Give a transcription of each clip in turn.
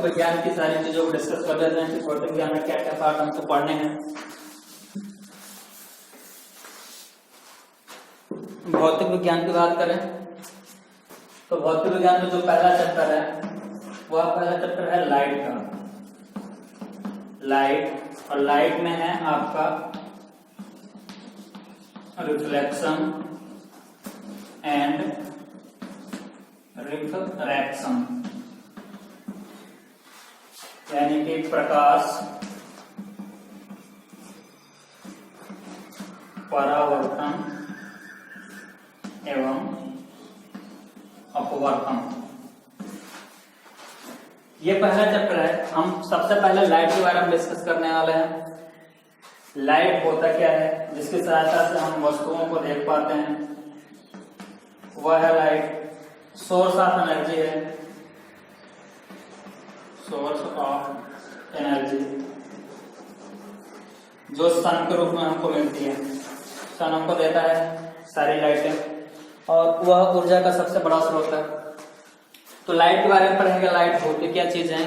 विज्ञान की सारी चीजों को डिस्कस कर लेते हैं कि भौतिक विज्ञान में क्या क्या पार्ट हमको पढ़ने हैं। भौतिक विज्ञान की बात करें तो भौतिक विज्ञान में जो पहला चैप्टर है वह पहला चैप्टर है लाइट का। लाइट, और लाइट में है आपका रिफ्लेक्शन एंड रिफ्रैक्शन, यानी कि प्रकाश, परावर्तन एवं अपवर्तन। ये पहला चैप्टर है। हम सबसे पहले लाइट के बारे में डिस्कस करने वाले हैं। लाइट होता क्या है, जिसकी सहायता से हम वस्तुओं को देख पाते हैं, वह है लाइट। सोर्स ऑफ एनर्जी है, सोर्स ऑफ एनर्जी जो सन के रूप में हमको मिलती है। सन हमको देता है सारी लाइटें और वह ऊर्जा का सबसे बड़ा स्रोत है। तो लाइट के बारे में पढ़ेंगे, लाइट होती क्या चीज है,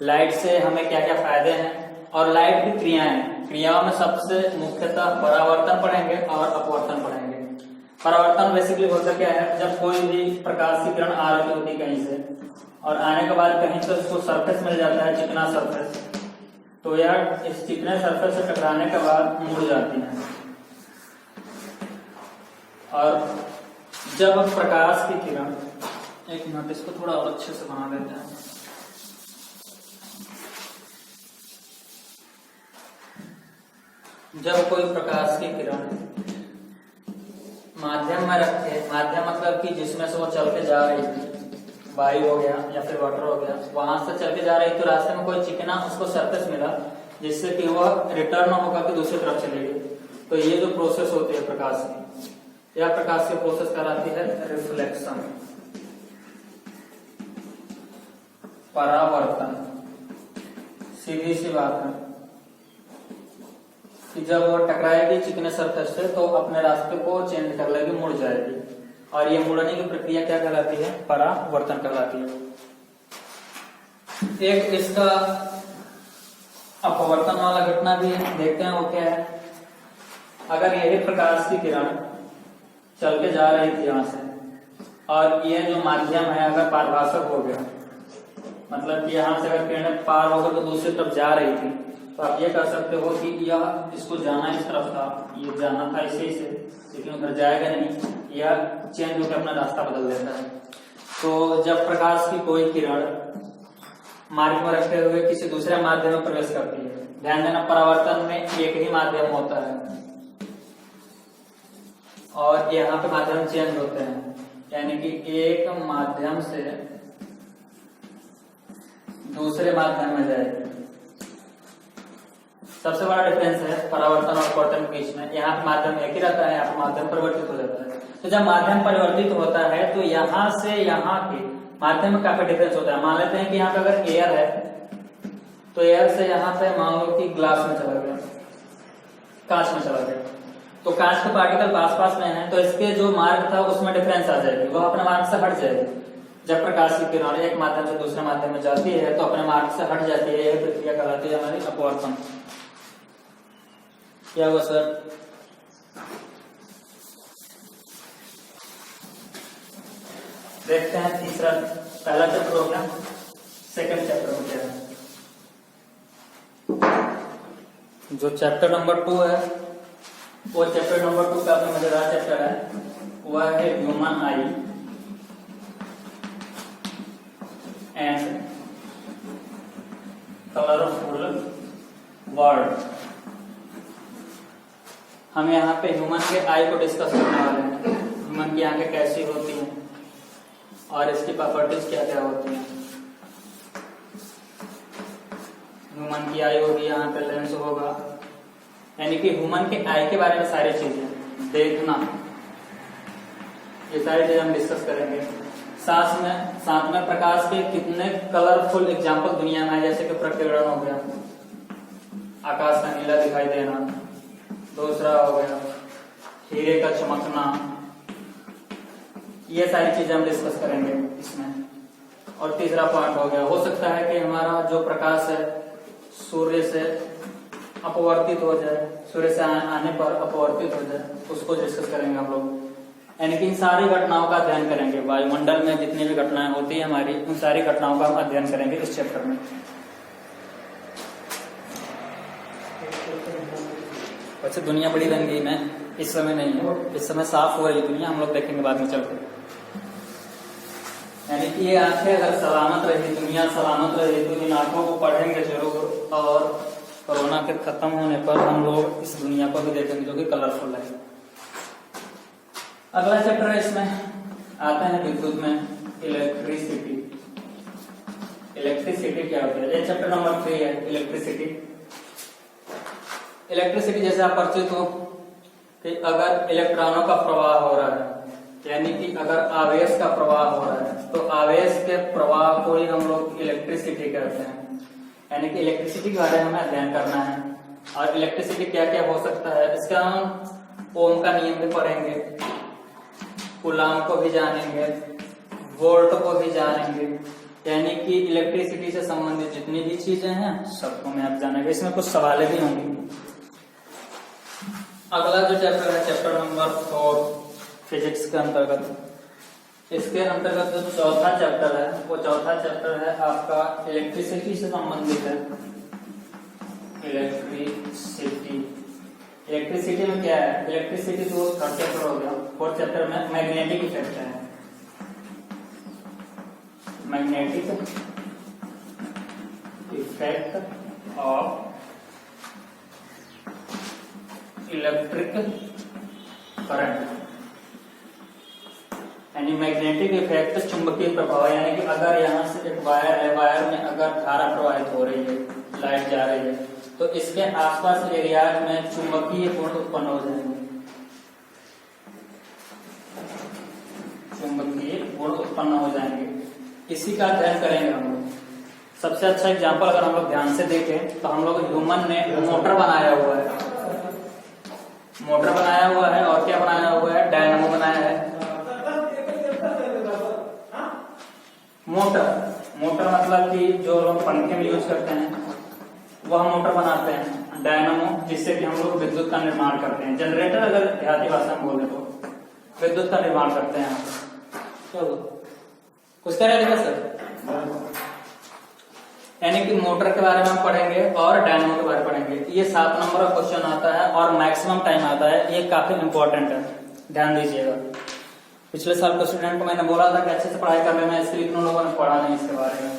लाइट से हमें क्या क्या फायदे हैं और लाइट की क्रियाएं। क्रियाओं में सबसे मुख्यतः परावर्तन पढ़ेंगे और अपवर्तन पढ़ेंगे। परावर्तन बेसिकली होता क्या है, जब कोई भी प्रकाश की किरण आ रही होती कहीं से और आने के बाद कहीं से उसको सरफेस मिल जाता है, चिकना सरफेस, तो यह इस चिकने सरफेस से टकराने के बाद मुड़ जाती है। और जब प्रकाश की किरण, एक मिनट इसको थोड़ा और अच्छे से बना देते हैं। जब कोई प्रकाश की किरण माध्यम में रखे, माध्यम मतलब कि जिसमें से वो चल के जा रही थी, वायु हो गया या फिर वाटर हो गया, वहां से चल के जा रही तो रास्ते में कोई चिकना उसको सरफेस मिला जिससे कि वह रिटर्न होकर के दूसरी तरफ चली गई। तो ये जो प्रोसेस होती है प्रकाश की, यह प्रकाश की प्रोसेस कहलाती है रिफ्लेक्शन, परावर्तन। सीधी सी बात है कि जब वो टकराएगी चिकने सरफेस से तो अपने रास्ते को चेंज कर लेगी, मुड़ जाएगी, और ये मुड़ने की प्रक्रिया क्या कहलाती है, परावर्तन कहलाती है। एक इसका अपवर्तन वाला घटना भी है, देखते हैं वो क्या है। अगर यही प्रकाश की किरण चल के जा रही थी यहाँ से और ये जो माध्यम है अगर पारभाषक हो गया, मतलब कि यहाँ से अगर किरणें पार होकर तो दूसरी तरफ जा रही थी, तो आप ये कह सकते हो कि यह इसको जाना इस तरफ था, ये जाना था इसी से, लेकिन उधर जाएगा नहीं, यह चेंज होकर अपना रास्ता बदल देता है। तो जब प्रकाश की कोई किरण मार्ग में रखते हुए किसी दूसरे माध्यम में प्रवेश करती है, ध्यान देना परावर्तन में एक ही माध्यम होता है और यहाँ पे माध्यम चेंज होते हैं, यानी कि एक माध्यम से दूसरे माध्यम में जाएगी। सबसे बड़ा डिफरेंस है परावर्तन और अपवर्तन के बीच में। यहाँ पे माध्यम एक ही रहता है, यहाँ पे माध्यम परिवर्तित हो जाता है। तो जब माध्यम परिवर्तित होता है तो यहाँ से यहाँ के माध्यम में काफी डिफरेंस होता है। मान लेते हैं कि यहाँ पे अगर एयर है तो एयर से यहाँ पे मान लो कि ग्लास में चला गया, कांच में चला गया, तो कांच के पार्टिकल पास पास में है तो इसके जो मार्ग था उसमें डिफरेंस आ जाएगी, वह अपने मार्ग से हट जाएगी। जब प्रकाश की किरण एक माध्यम से दूसरे माध्यम में जाती है तो अपने मार्ग से हट जाती है, यह प्रक्रिया कहलाती है हमारी अपवर्तन। क्या हुआ सर? देखते हैं तीसरा, पहला चैप्टर हो गया, सेकंड चैप्टर हो गया। जो चैप्टर नंबर 2 है वो चैप्टर नंबर 2 काफी मजेदार चैप्टर है, वह है human I and colourful world. हम यहाँ पे ह्यूमन के आई को डिस्कस करने वाले हैं। ह्यूमन की आंखें कैसी होती हैं और इसकी प्रॉपर्टीज क्या क्या होती हैं। ह्यूमन की आई होगी, यहाँ पे लेंस होगा, यानी कि ह्यूमन के आई के बारे में सारी चीजें देखना, ये सारी चीजें हम डिस्कस करेंगे। साथ में प्रकाश के कितने कलरफुल एग्जाम्पल दुनिया में है, जैसे कि प्रकीर्णन हो गया, आकाश का नीला दिखाई देना, दूसरा हो गया हीरे का चमकना, ये सारी चीजें हम डिस्कस करेंगे इसमें। और तीसरा पॉइंट हो गया, हो सकता है कि हमारा जो प्रकाश है सूर्य से अपवर्तित हो जाए, सूर्य से आने पर अपवर्तित हो जाए, उसको डिस्कस करेंगे हम लोग। यानी कि इन सारी घटनाओं का अध्ययन करेंगे। वायुमंडल में जितनी भी घटनाएं होती है हमारी, उन सारी घटनाओं का हम अध्ययन करेंगे इस चैप्टर में। वैसे दुनिया बड़ी रंगीन है, इस समय नहीं है, इस समय साफ हो रही दुनिया, हम लोग देखेंगे बाद में चलकर। यानी कि ये आंखें अगर सलामत रही, दुनिया सलामत रही, तो इन आंखों को पढ़ेंगे जरूर, और कोरोना के खत्म होने पर हम लोग इस दुनिया को भी देखेंगे जो कि कलरफुल है। अगला चैप्टर है, इसमें आते हैं विद्युत में इलेक्ट्रिसिटी। इलेक्ट्रिसिटी क्या होती है? ये चैप्टर नंबर 3 है, इलेक्ट्रिसिटी। इलेक्ट्रिसिटी जैसे आप परिचित हो कि अगर इलेक्ट्रॉनों का प्रवाह हो रहा है, यानी कि अगर आवेश का प्रवाह हो रहा है, तो आवेश के प्रवाह को ही हम लोग इलेक्ट्रिसिटी कहते हैं। यानी कि इलेक्ट्रिसिटी के बारे में हमें अध्ययन करना है। और इलेक्ट्रिसिटी क्या क्या हो सकता है, इसका हम ओम का नियम भी पढ़ेंगे, कूलाम को भी जानेंगे, वोल्ट को भी जानेंगे। यानी कि इलेक्ट्रिसिटी से संबंधित जितनी भी चीजें हैं सबको मैं आप जानेंगे। इसमें कुछ सवालें भी होंगी। अगला जो चैप्टर है, चैप्टर नंबर 4 फिजिक्स के अंतर्गत। इसके अंतर्गत जो चौथा चैप्टर है, वो चौथा चैप्टर है आपका इलेक्ट्रिसिटी से संबंधित है। इलेक्ट्रिसिटी, इलेक्ट्रिसिटी में क्या है? इलेक्ट्रिसिटी तो थर्ड चैप्टर हो गया। फोर्थ चैप्टर में मैग्नेटिक इफेक्ट है। Magnetic effect of electric current, यानी मैग्नेटिक इफेक्ट चुंबकीय प्रभाव। यानी कि अगर यहाँ से एक वायर है, वायर में अगर धारा प्रवाहित हो रही है, लाइट जा रही है, तो इसके आसपास एरियाज में चुंबकीय गुण उत्पन्न हो जाएंगे। चुंबकीय गुण उत्पन्न हो जाएंगे, इसी का अध्ययन करेंगे हम लोग। सबसे अच्छा एग्जाम्पल अगर हम लोग ध्यान से देखें तो हम लोग ह्यूमन ने मोटर बनाया हुआ है, मोटर बनाया हुआ है, और क्या बनाया हुआ है? डायनामो बनाया है। मोटर मतलब कि जो लोग पंखे में यूज करते हैं वह मोटर बनाते हैं। डायनामो जिससे कि हम लोग विद्युत का निर्माण करते हैं। जनरेटर अगर देहाती भाषा में बोले तो विद्युत का निर्माण करते हैं। चलो कुछ कह रहे थे सर? यानी कि मोटर के बारे में हम पढ़ेंगे और डायनामो के बारे में पढ़ेंगे। ये 7 नंबर का क्वेश्चन आता है और मैक्सिमम टाइम आता है। ये काफी इंपॉर्टेंट है, ध्यान दीजिएगा। पिछले साल के स्टूडेंट को मैंने बोला था कि अच्छे से पढ़ाई कर लेना, इसलिए इतने लोगों ने पढ़ा नहीं इसके बारे में।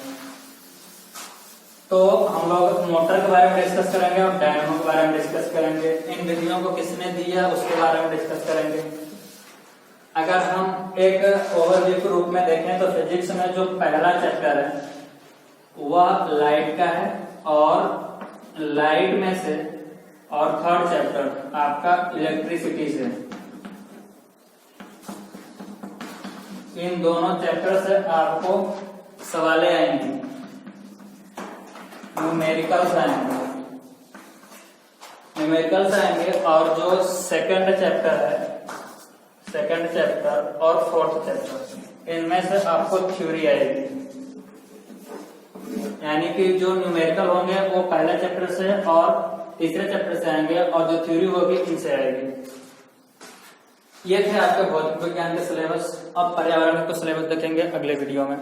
तो हम लोग मोटर के बारे में डिस्कस करेंगे और डायनामो के बारे में डिस्कस करेंगे। इन विधियों को किसने दिया उसके बारे में डिस्कस करेंगे। अगर हम एक ओवरव्यू के रूप में देखें तो फिजिक्स में जो पहला चैप्टर है वह लाइट का है, और लाइट में से, और थर्ड चैप्टर आपका इलेक्ट्रिसिटी से। इन दोनों चैप्टर से आपको सवालें आएंगी, न्यूमेरिकल्स आएंगे, न्यूमेरिकल्स आएंगे। और जो सेकंड चैप्टर है, सेकंड चैप्टर और फोर्थ चैप्टर, इनमें से आपको थ्योरी आएगी। यानी कि जो न्यूमेरिकल होंगे वो पहले चैप्टर से और तीसरे चैप्टर से आएंगे, और जो थ्योरी होगी इनसे आएगी। ये थे आपके भौतिक विज्ञान के सिलेबस। अब पर्यावरण के सिलेबस देखेंगे अगले वीडियो में।